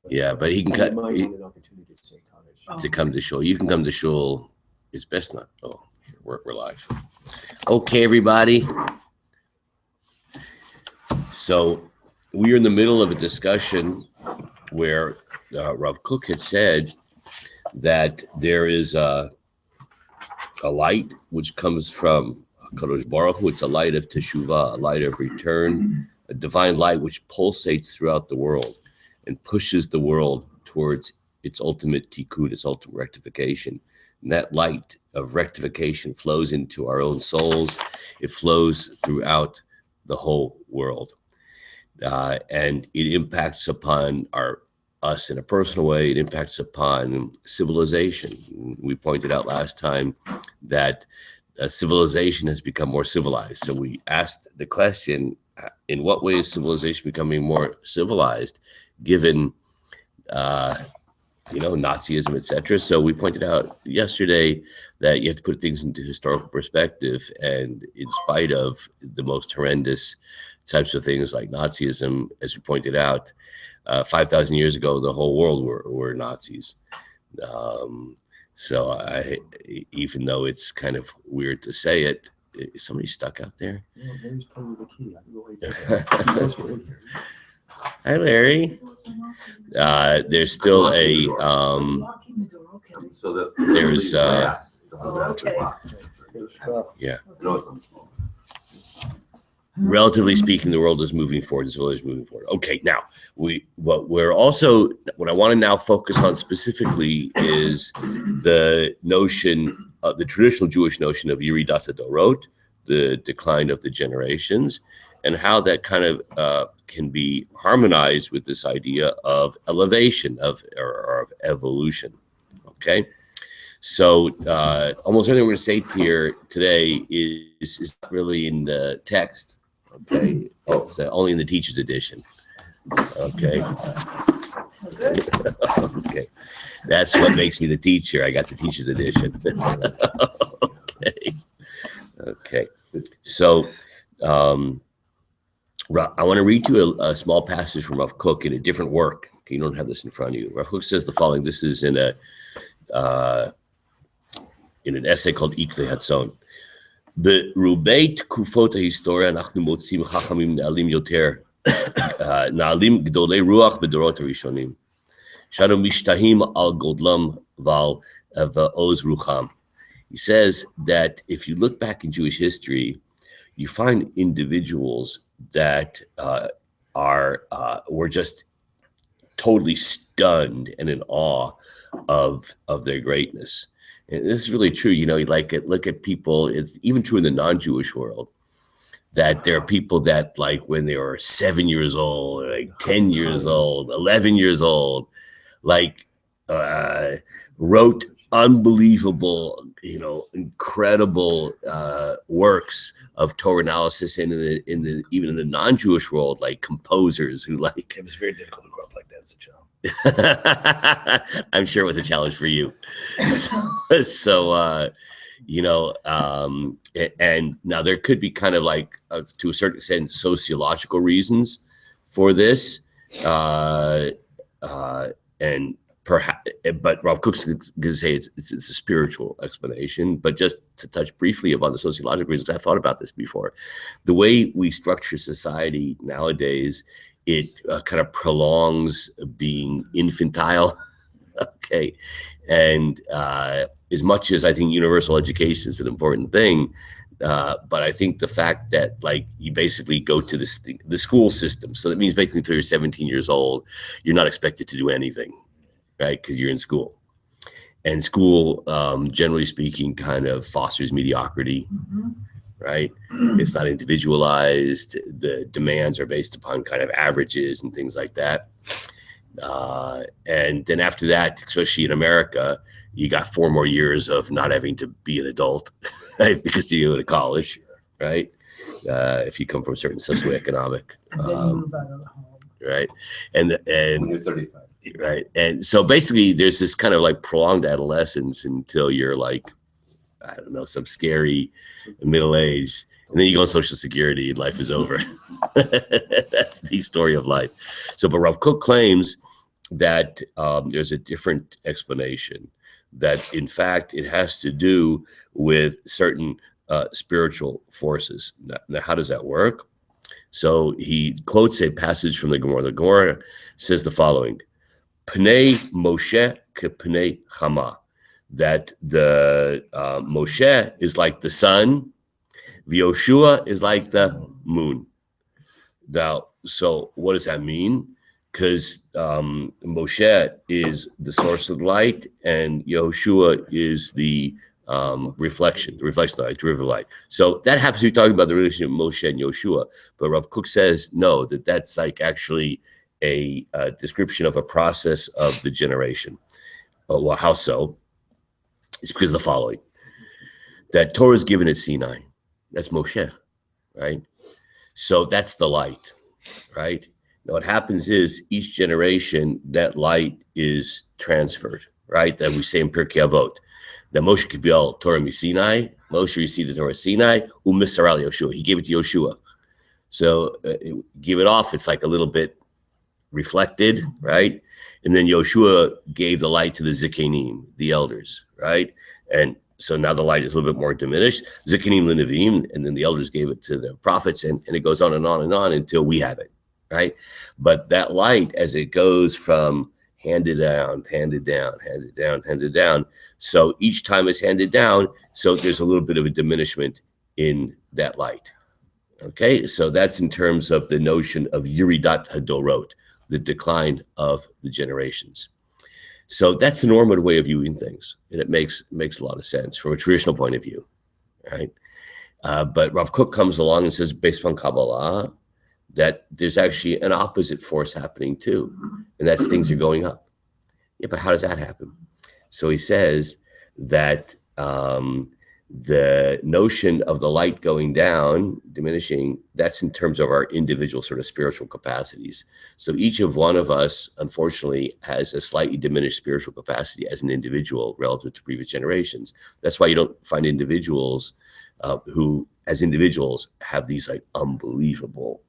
Yeah, but he can cut might want an opportunity to say Kaddish. to come to shul. You can come to shul. It's best not. Oh, we're live. Okay, everybody. So we are in the middle of a discussion where Rav Kook had said that there is a light which comes from Kadosh Baruch Hu. It's a light of teshuvah, a light of return, a divine light which pulsates throughout the world and pushes the world towards its ultimate tikkun, its ultimate rectification. And that light of rectification flows into our own souls. It flows throughout the whole world. And it impacts upon us in a personal way. It impacts upon civilization. We pointed out last time that civilization has become more civilized. So we asked the question, in what way is civilization becoming more civilized, given Nazism, etc. So we pointed out yesterday that you have to put things into historical perspective, and in spite of the most horrendous types of things like Nazism, as we pointed out, 5,000 years ago, the whole world were Nazis. So even though it's kind of weird to say it, is somebody stuck out there? Yeah, Larry's playing with the key. I can go right there. Hi, Larry. There's still a there's yeah. Relatively speaking, the world is moving forward. The world is moving forward. Okay, now what I want to now focus on specifically is the notion of the traditional Jewish notion of Yeridat Dorot, the decline of the generations, and how that kind of can be harmonized with this idea of elevation of evolution. Okay, so almost everything we're going to say here today is not really in the text. Okay, it's only in the teacher's edition. Okay. Okay, that's what makes me the teacher. I got the teacher's edition. Okay. So I want to read you a small passage from Rav Kook in a different work. Okay, you don't have this in front of you. Rav Kook says the following. This is in an essay called Ikvei Hatzon. ברובעי תקופות ההיסטוריה אנחנו מוצאים חכמים נעלים יותר, נעלים גדולי רוח בדורות הראשונים, שאנו משתאים על גודלם ועוז רוחם. He says that if you look back in Jewish history, you find individuals that were just totally stunned and in awe of their greatness. And this is really true. Look at people. It's even true in the non-Jewish world that there are people that, like, when they were 7 years old, or like 10 years old, 11 years old, like wrote unbelievable, incredible works of Torah analysis, and even in the non-Jewish world, like composers who like. It was very difficult to grow up like that as a child. I'm sure it was a challenge for you. And now there could be kind of like, to a certain extent, sociological reasons for this, and perhaps, but Rav Kook's going to say it's a spiritual explanation. But just to touch briefly about the sociological reasons, I thought about this before. The way we structure society nowadays, it kind of prolongs being infantile. Okay. And as much as I think universal education is an important thing, but I think the fact that, like, you basically go to the school system, so that means basically until you're 17 years old, you're not expected to do anything, right? Because you're in school. And school, generally speaking, kind of fosters mediocrity. Mm-hmm. Right? It's not individualized. The demands are based upon kind of averages and things like that. And then after that, especially in America, you got 4 more years of not having to be an adult, right? Because you go to college, right? If you come from a certain socioeconomic, right? And when you're 35, right? And so basically, there's this kind of like prolonged adolescence until you're like, I don't know, some scary middle age, and then you go on Social Security and life is over. That's the story of life. So, but Rav Kook claims that there's a different explanation, that in fact it has to do with certain spiritual forces. Now, how does that work? So he quotes a passage from the Gemara. The Gemara says the following: Pnei Moshe ke pnei Chama, that the Moshe is like the sun, Yoshua is like the moon. Now, so what does that mean? Because Moshe is the source of the light, and Yehoshua is the reflection of light, derivative of light. So that happens to be talking about the relationship of Moshe and Yehoshua. But Rav Kook says no, that's like actually a description of a process of the generation. Well, how so? It's because of the following: that Torah is given at Sinai. That's Moshe, right? So that's the light, right? Now what happens is each generation, that light is transferred, right? That we say in Pirkei Avot, that Moshe Kibel Torah Sinai, Moshe received the Torah Sinai, U'Misaral Yoshua. He gave it to Yoshua. So give it off, it's like a little bit reflected, right? And then Yoshua gave the light to the Zikanim, the elders, right? And so now the light is a little bit more diminished. Zikanim l'Nevim, and then the elders gave it to the prophets, and it goes on and on and on until we have it, right? But that light, as it goes from handed down, so each time it's handed down, so there's a little bit of a diminishment in that light. Okay, so that's in terms of the notion of Yiridat Hadorot, the decline of the generations. So that's the normative way of viewing things, and it makes a lot of sense from a traditional point of view, right? But Rav Kook comes along and says, based on Kabbalah, that there's actually an opposite force happening too, and that's things are going up. Yeah, but how does that happen? So he says that the notion of the light going down, diminishing, that's in terms of our individual sort of spiritual capacities. So each of one of us, unfortunately, has a slightly diminished spiritual capacity as an individual relative to previous generations. That's why you don't find individuals who, as individuals, have these like unbelievable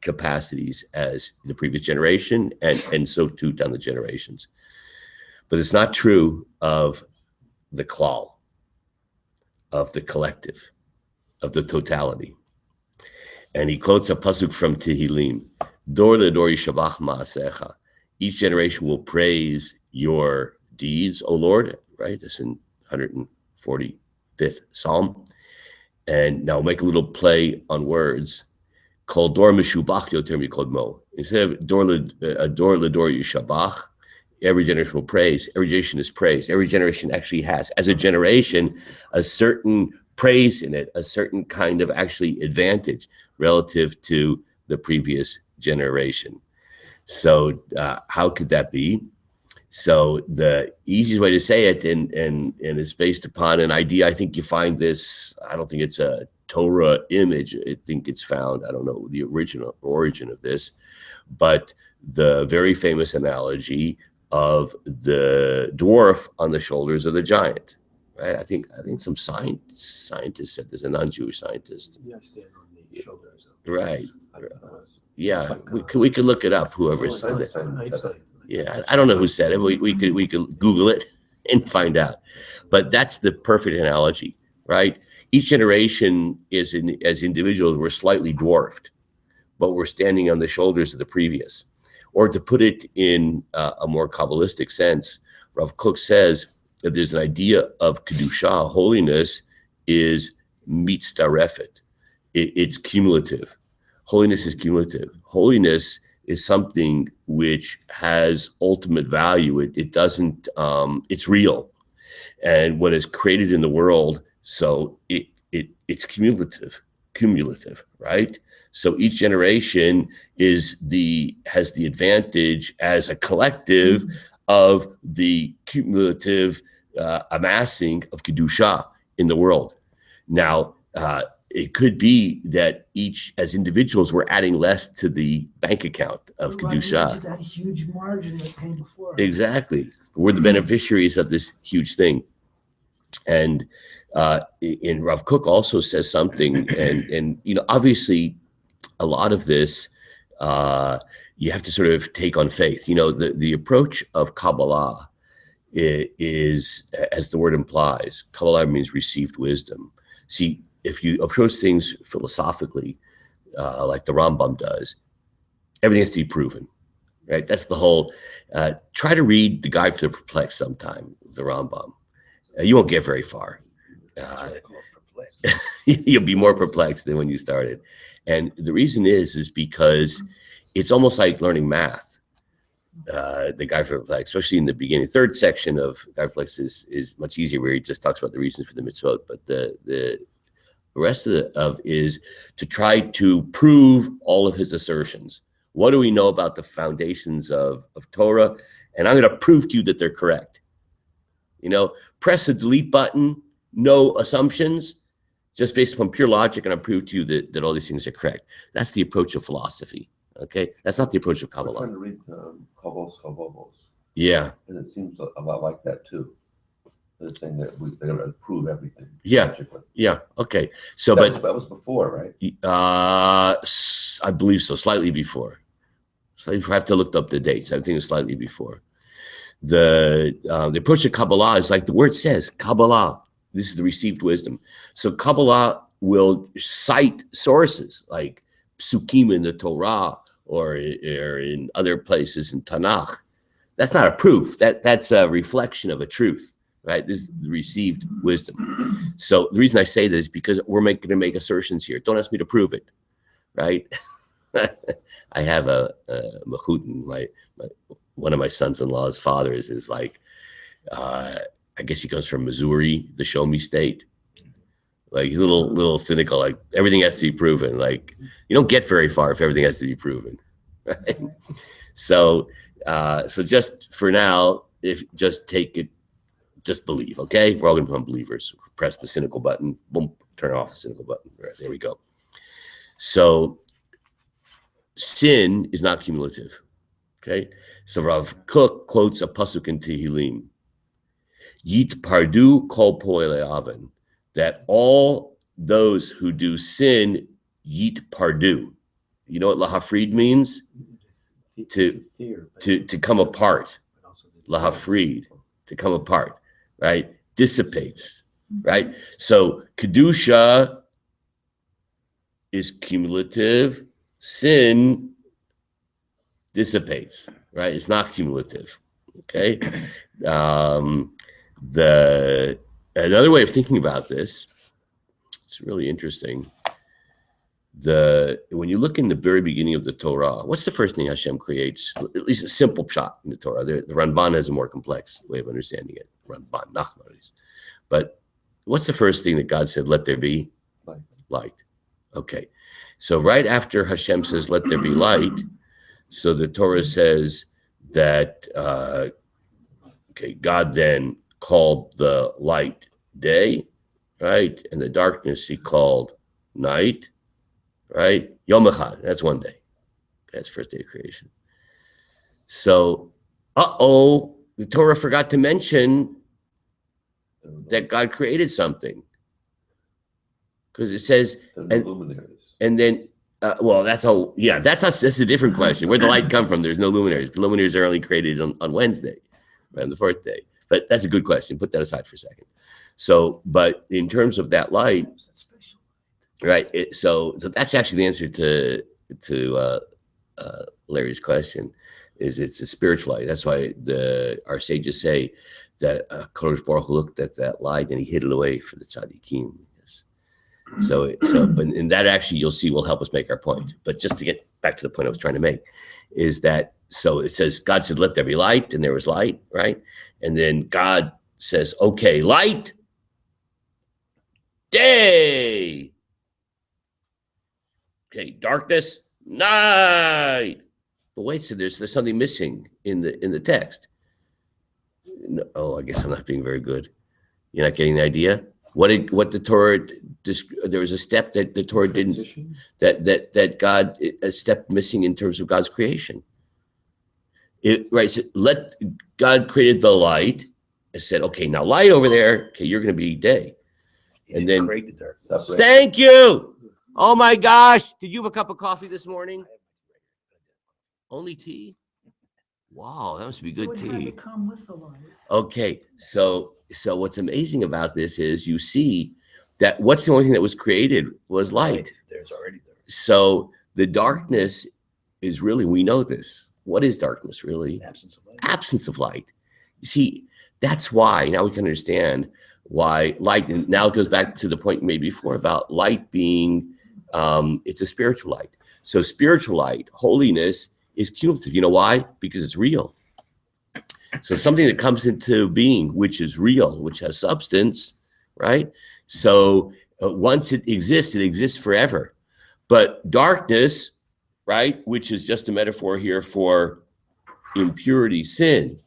capacities as the previous generation, and so too down the generations. But it's not true of the klal, of the collective, of the totality. And he quotes a pasuk from Tehillim, Dor ledor yishabach ma'asecha. Each generation will praise your deeds, O Lord, right? That's in 145th Psalm. And now make a little play on words. Kol dor meshubach yoter mikodmo. Instead of dor ledor yishabach, every generation will praise. Every generation is praised. Every generation actually has, as a generation, a certain praise in it, a certain kind of actually advantage relative to the previous generation. So how could that be? So the easiest way to say it, and it's based upon an idea. I think you find this, I don't think it's a Torah image. I think it's found, I don't know the original origin of this, but the very famous analogy of the dwarf on the shoulders of the giant, right? I think some scientist said this, a non-Jewish scientist. Yeah, stand on the shoulders of Right. Yeah, like, we could look it up. Whoever said it. Einstein. Yeah, I don't know who said it. We could Google it and find out. But that's the perfect analogy, right? Each generation as individuals, we're slightly dwarfed, but we're standing on the shoulders of the previous. Or to put it in a more Kabbalistic sense, Rav Kook says that there's an idea of Kedusha, holiness is mitztarefet. It's cumulative. Holiness is cumulative. Holiness is something which has ultimate value. It doesn't, it's real. And when it's created in the world, so it's cumulative, right? So each generation has the advantage as a collective of the cumulative amassing of Kedusha in the world. Now, it could be that each, as individuals, we're adding less to the bank account of Kedusha. That huge margin that came before. Exactly. We're the beneficiaries of this huge thing. And Rav Kook also says something, and obviously a lot of this you have to sort of take on faith. You know, the approach of Kabbalah is, as the word implies, Kabbalah means received wisdom. See, if you approach things philosophically, like the Rambam does, everything has to be proven, right? That's the whole, try to read the Guide for the Perplexed sometime, the Rambam. You won't get very far. That's why they call it perplexed. You'll be more perplexed than when you started. And the reason is because it's almost like learning math. The Guide for the Perplexed, especially in the beginning. Third section of Guide for the Perplexed is much easier, where he just talks about the reasons for the mitzvot. But the rest of is to try to prove all of his assertions. What do we know about the foundations of Torah? And I'm going to prove to you that they're correct. You know, press the delete button, no assumptions, just based upon pure logic, and I'll prove to you that all these things are correct. That's the approach of philosophy. Okay, that's not the approach of I'm trying Kabbalah. to read Chavos, Yeah, and it seems a lot like that too. They're saying that they're going to prove everything. Yeah. logically. yeah, okay. So, That was before, right? I believe so, slightly before. Slightly before. I have to look up the dates. I think it's slightly before. The approach of Kabbalah is like the word says, Kabbalah. This is the received wisdom. So Kabbalah will cite sources like psukim in the Torah or in other places in Tanakh. That's not a proof. That's a reflection of a truth, right? This is the received wisdom. So the reason I say this is because we're going to make assertions here. Don't ask me to prove it, right? I have a Machutin, one of my sons-in-law's fathers is like, I guess he comes from Missouri, the show me state. Like he's a little cynical, like everything has to be proven. Like you don't get very far if everything has to be proven, right? So just for now, just take it, just believe, okay? We're all gonna become believers. Press the cynical button, boom, turn off the cynical button. Right, there we go. So sin is not cumulative, okay? So Rav Kook quotes a pasuk in Tehillim, Yit pardu kol po'elei aven, that all those who do sin, yit pardu. You know what lahafrid means? To come apart. Lahafrid, to come apart, right? Dissipates, right? So kedusha is cumulative. Sin dissipates, right? It's not cumulative, okay? Another way of thinking about this, it's really interesting. When you look in the very beginning of the Torah, what's the first thing Hashem creates? At least a simple shot in the Torah. The Ramban has a more complex way of understanding it. Ramban, Nachmanides. But what's the first thing that God said, let there be? Light. Okay. So right after Hashem says, let there be light, so the Torah says that, God then called the light day, right? And the darkness he called night, right? Yom Echad, that's one day. That's first day of creation. So, the Torah forgot to mention that God created something. Because it says, and then, that's a different question. Where'd the light come from? There's no luminaries. The luminaries are only created on Wednesday, right, on the fourth day. But that's a good question. Put that aside for a second. So, but in terms of that light, right? So that's actually the answer to Larry's question. Is it's a spiritual light. That's why our sages say that Kadosh Baruch Hu looked at that light and he hid it away for the tzaddikim. Yes. But in that actually you'll see will help us make our point. But just to get back to the point I was trying to make, is that so it says God said, "Let there be light," and there was light, right? And then God says, "Okay, light, day. Okay, darkness, night." But wait, so there's something missing in the text. No, I guess I'm not being very good. You're not getting the idea. What the Torah? There was a step that the Torah didn't. That God, a step missing in terms of God's creation. So God created the light and said, "Okay, now light over there. Okay, you're going to be day." And then create the darkness. Thank you. Oh my gosh! Did you have a cup of coffee this morning? Only tea? Wow, that must be So good it had to tea. come with the light. Okay, so what's amazing about this is you see that what's the only thing that was created was light. There's already there. So the darkness is really, we know this. What is darkness really? Absence of light. Absence of light. You see, that's why now we can understand why light, and now it goes back to the point you made before about light being, it's a spiritual light. So spiritual light, holiness is cumulative. You know why? Because it's real. So something that comes into being, which is real, which has substance, right? So once it exists forever. But darkness, right, which is just a metaphor here for impurity, sin,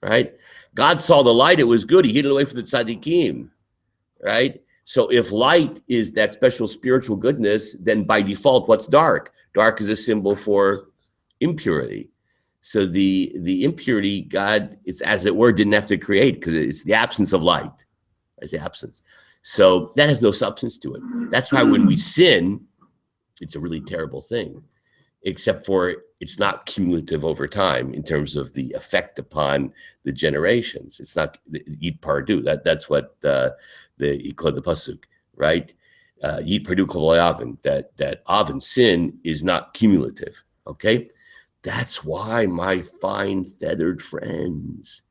right? God saw the light, it was good. He hid it away from the tzaddikim, right? So if light is that special spiritual goodness, then by default, what's dark? Dark is a symbol for impurity. So the impurity, God, it's as it were, didn't have to create because it's the absence of light. It's the absence. So that has no substance to it. That's why when we sin, it's a really terrible thing, except for it's not cumulative over time in terms of the effect upon the generations. It's not Yit Pardu. That's what you call the pasuk, right? Yit Pardu Kol Avin. That Avin sin is not cumulative. Okay. That's why, my fine feathered friends,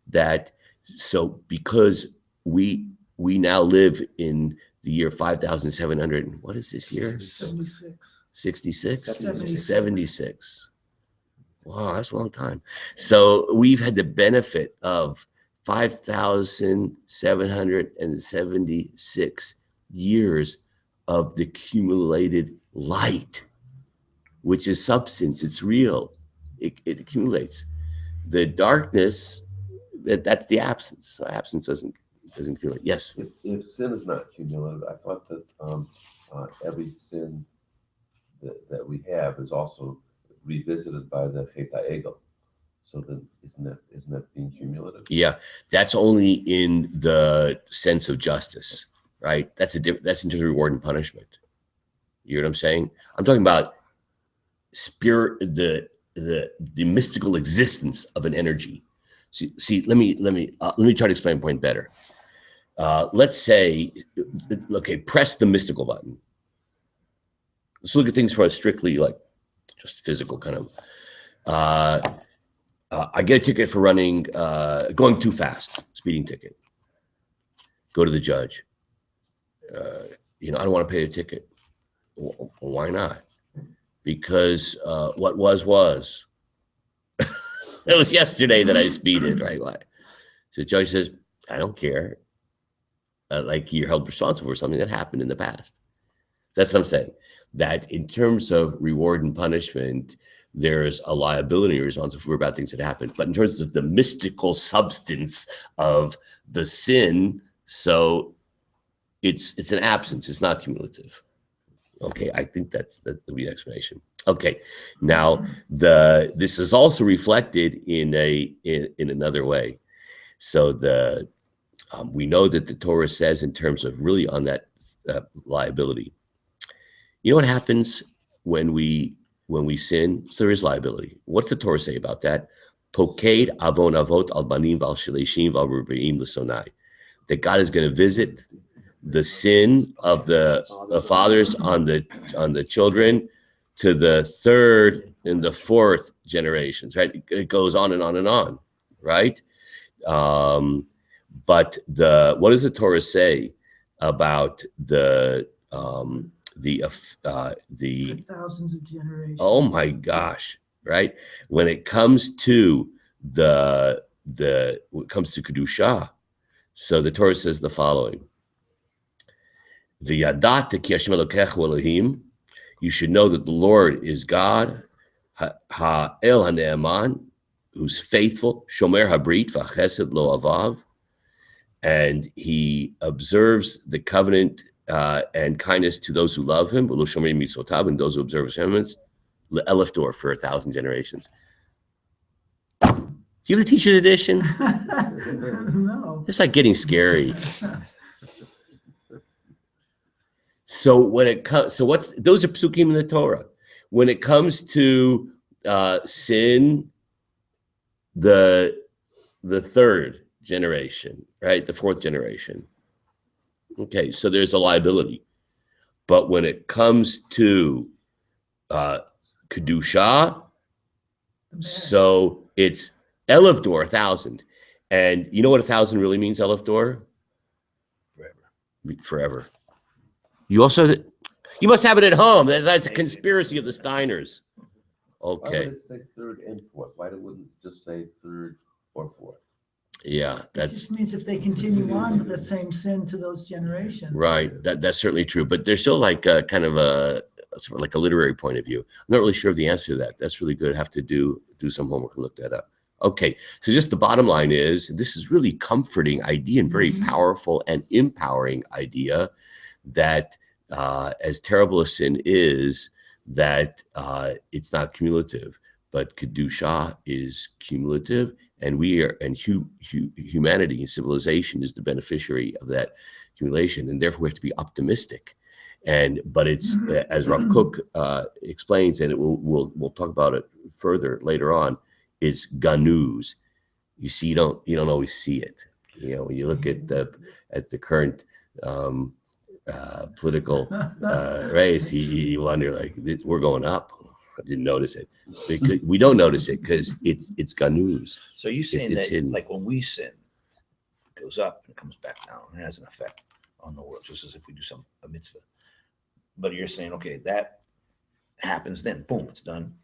because we now live in the year 5,700, what is this year? 76. 66? 76. 76. Wow, that's a long time. So we've had the benefit of 5,776 years of the accumulated light, which is substance. It's real. It accumulates. The darkness, that's the absence. So absence doesn't accumulate. Yes. If sin is not cumulative, I thought that every sin that we have is also revisited by the Chet HaEgel. So then isn't that being cumulative? Yeah, that's only in the sense of justice, right? That's in terms of reward and punishment. You know what I'm saying? I'm talking about spirit, the mystical existence of an energy. See, let me try to explain the point better. Let's say, okay, press the mystical button. Let's look at things from a strictly like just physical kind of. I get a ticket for running, going too fast, speeding ticket. Go to the judge. I don't want to pay the ticket. Why not? Because what was. It was yesterday that I speeded, right? Why? So the judge says, I don't care. Like you're held responsible for something that happened in the past. That's what I'm saying. That in terms of reward and punishment, there's a liability responsible for bad things that happen. But in terms of the mystical substance of the sin, so it's an absence. It's not cumulative. Okay, I think that would be the explanation. Okay, now this is also reflected in another way. So we know that the Torah says in terms of really on that liability. You know what happens when we sin? So there is liability. What's the Torah say about that? Poked avon avot al banim val shileshim val rubeim l'sonai. That God is going to visit the sin of the fathers on the children to the third and the fourth generations, right? It goes on and on and on, right? But what does the Torah say about the thousands of generations? Oh my gosh, right? When it comes to when it comes to Kedusha, so the Torah says the following. V'yadat ki Hashem Elokecha Elohim, you should know that the Lord is God, Ha'el HaNe'eman, who's faithful, Shomer HaBrit v'Chesed Lo Avav, and he observes the covenant and kindness to those who love him, Lo Shomer Mitzvotav, and those who observe his commandments, Le'elef Dor, for 1,000 generations. Do you have the teacher's edition? No. It's like getting scary. So when it comes, those are psukim in the Torah. When it comes to sin the third generation, right? The fourth generation. Okay, so there's a liability. But when it comes to Kedusha, so it's Elef Dor, 1,000. And you know what 1,000 really means, Elef Dor? Forever. You also, you must have it at home. That's a conspiracy of the Steiners. Why would Okay. it say third and fourth? Why wouldn't it just say third or fourth? Yeah, It that's just means if they continue on with the same sin to those generations. right. That's certainly true. But there's still like a kind of a sort of like a literary point of view. I'm not really sure of the answer to that. That's really good. I have to do some homework and look that up. Okay, so just the bottom line is this is really comforting idea and very powerful and empowering idea that as terrible as sin is, that it's not cumulative, but Kedusha is cumulative, and we are, and humanity and civilization is the beneficiary of that accumulation, and therefore we have to be optimistic. But it's as Rav Kook explains, and we'll talk about it further later on. It's ganuz. You see, you don't always see it. You know, when you look at the current political race, you wonder, like, we're going up. I didn't notice it. Because we don't notice it because it's ganuz. So you're saying it's that hidden. like when we sin, it goes up and comes back down. It has an effect on the world, just as if we do a mitzvah. But you're saying, okay, that happens, then boom, it's done.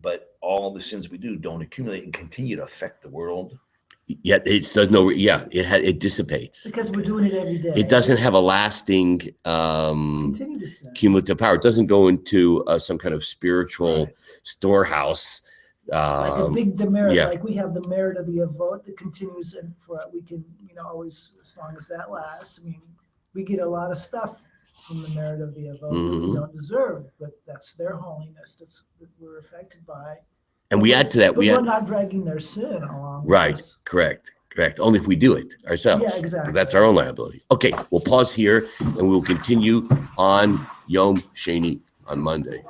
But all the sins we do don't accumulate and continue to affect the world. Yet it does no. Yeah, it dissipates. Because we're doing it every day. It doesn't have a lasting Continue to sin. cumulative power. It doesn't go into some kind of spiritual Right. storehouse. Like a big demerit, yeah. like we have the merit of the avot that continues, and for we can, always, as long as that lasts. I mean, we get a lot of stuff from the merit of the avot that Mhm. we don't deserve, but that's their holiness that we're affected by. And we add to that. But We we're add, not dragging their sin along. with right. us. Correct. Only if we do it ourselves. Yeah, exactly. That's our own liability. Okay, we'll pause here and we'll continue on Yom Sheni on Monday.